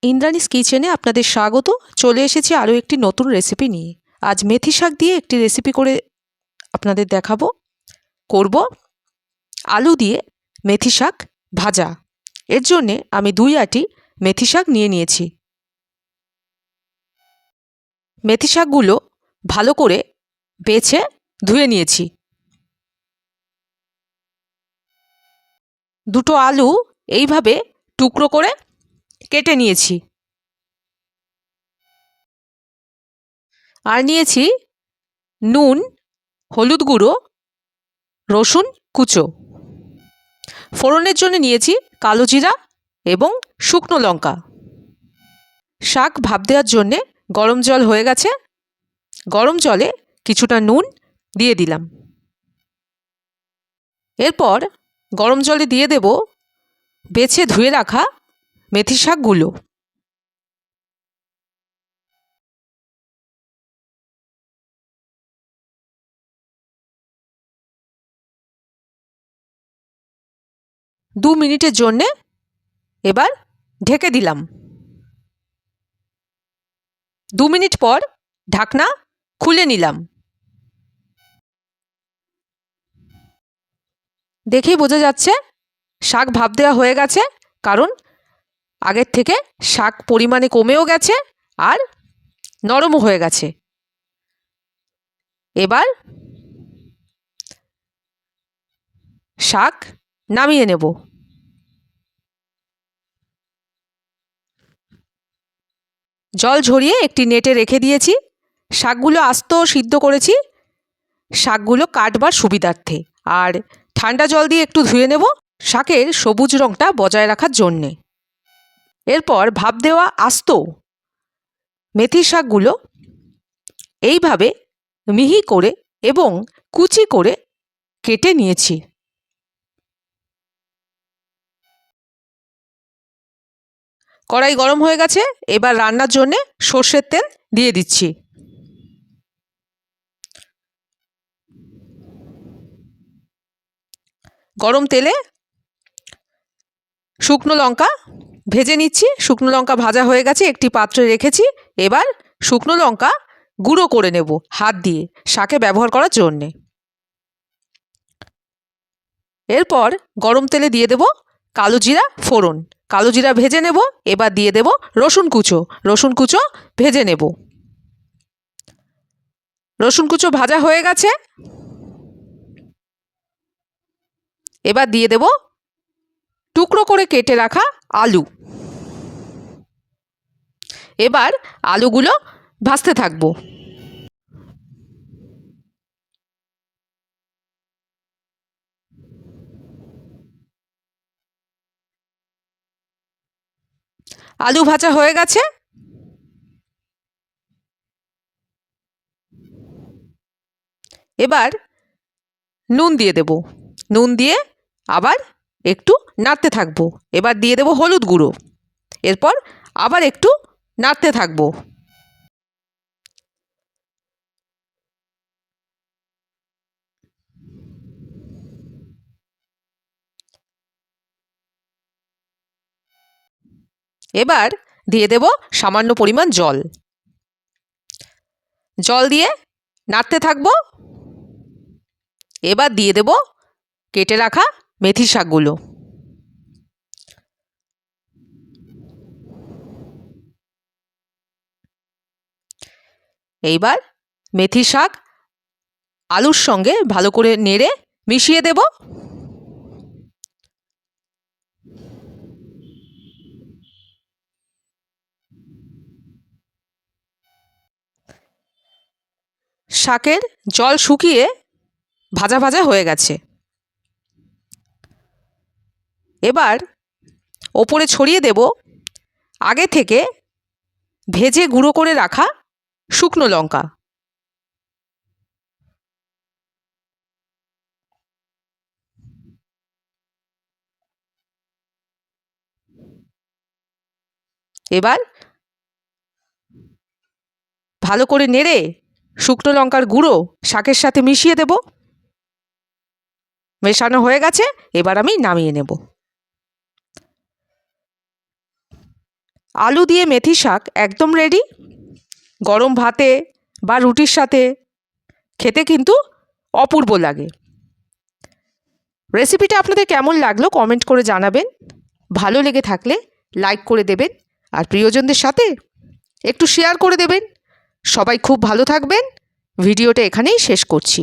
ইন্দ্রাণীস কিচেনে আপনাদের স্বাগত। চলে এসেছি আরও একটি নতুন রেসিপি নিয়ে। আজ মেথি শাক দিয়ে একটি রেসিপি করে আপনাদের দেখাবো। করব আলু দিয়ে মেথি শাক ভাজা। এর জন্যে আমি 2 আঁটি মেথি শাক নিয়েছি। মেথি শাকগুলো ভালো করে বেছে ধুয়ে নিয়েছি। 2টো আলু এইভাবে টুকরো করে কেটে নিয়েছি। আর নিয়েছি নুন, হলুদ গুঁড়ো, রসুন কুচো। ফোড়নের জন্য নিয়েছি কালো জিরা এবং শুকনো লঙ্কা। শাক ভাপ দেওয়ার জন্যে গরম জল হয়ে গেছে। গরম জলে কিছুটা নুন দিয়ে দিলাম। এরপর গরম জলে দিয়ে দেব বেছে ধুয়ে রাখা মেথি শাকগুলো। দু মিনিটের জন্যে এবার ঢেকে দিলাম। 2 মিনিট পর ঢাকনা খুলে নিলাম। দেখেই বোঝা যাচ্ছে শাক ভাপ দেওয়া হয়ে গেছে, কারণ আগের থেকে শাক পরিমাণে কমেও গেছে আর নরমও হয়ে গেছে। এবার শাক নামিয়ে নেব। জল ঝরিয়ে একটি নেটে রেখে দিয়েছি। শাকগুলো আস্ত সিদ্ধ করেছি শাকগুলো কাটবার সুবিধার্থে, আর ঠান্ডা জল দিয়ে একটু ধুয়ে নেব শাকের সবুজ রঙটা বজায় রাখার জন্যে। এরপর ভাপ দেওয়া আস্ত মেথি শাকগুলো এইভাবে মিহি করে এবং কুচি করে কেটে নিয়েছি। কড়াই গরম হয়ে গেছে। এবার রান্নার জন্যে সর্ষের তেল দিয়ে দিচ্ছি। গরম তেলে শুকনো লঙ্কা ভেজে নিচ্ছি। শুকনো লঙ্কা ভাজা হয়ে গেছে, একটি পাত্রে রেখেছি। এবার শুকনো লঙ্কা গুঁড়ো করে নেব হাত দিয়ে শাকে ব্যবহার করার জন্যে। এরপর গরম তেলে দিয়ে দেব কালো জিরা ফোড়ন। কালো জিরা ভেজে নেব। এবার দিয়ে দেব রসুন কুচো। রসুন কুচো ভেজে নেব। রসুন কুচো ভাজা হয়ে গেছে। এবার দিয়ে দেব টুকরো করে কেটে রাখা আলু। এবার আলুগুলো ভাজতে থাকবো। আলু ভাজা হয়ে গেছে। এবার নুন দিয়ে দেব। নুন দিয়ে আবার একটু নাড়তে থাকবো। এবার দিয়ে দেব হলুদ গুঁড়ো। এরপর আবার একটু নাড়তে থাকবো। এবার দিয়ে দেব সামান্য পরিমাণ জল। জল দিয়ে নাড়তে থাকবো। এবার দিয়ে দেব কেটে রাখা মেথি শাকগুলো। এইবার মেথি শাক আলুর সঙ্গে ভালো করে নেড়ে মিশিয়ে দেব। শাকের জল শুকিয়ে ভাজা ভাজা হয়ে গেছে। এবার ওপরে ছড়িয়ে দেব আগে থেকে ভেজে গুঁড়ো করে রাখা শুকনো লঙ্কা। এবার ভালো করে নেড়ে শুকনো লঙ্কার গুঁড়ো শাকের সাথে মিশিয়ে দেব। মেশানো হয়ে গেছে। এবার আমি নামিয়ে নেব। আলু দিয়ে মেথি শাক একদম রেডি। গরম ভাতে বা রুটির সাথে খেতে কিন্তু অপূর্ব লাগে। রেসিপিটা আপনাদের কেমন লাগলো কমেন্ট করে জানাবেন। ভালো লেগে থাকলে লাইক করে দেবেন আর প্রিয়জনদের সাথে একটু শেয়ার করে দেবেন। সবাই খুব ভালো থাকবেন। ভিডিওটা এখানেই শেষ করছি।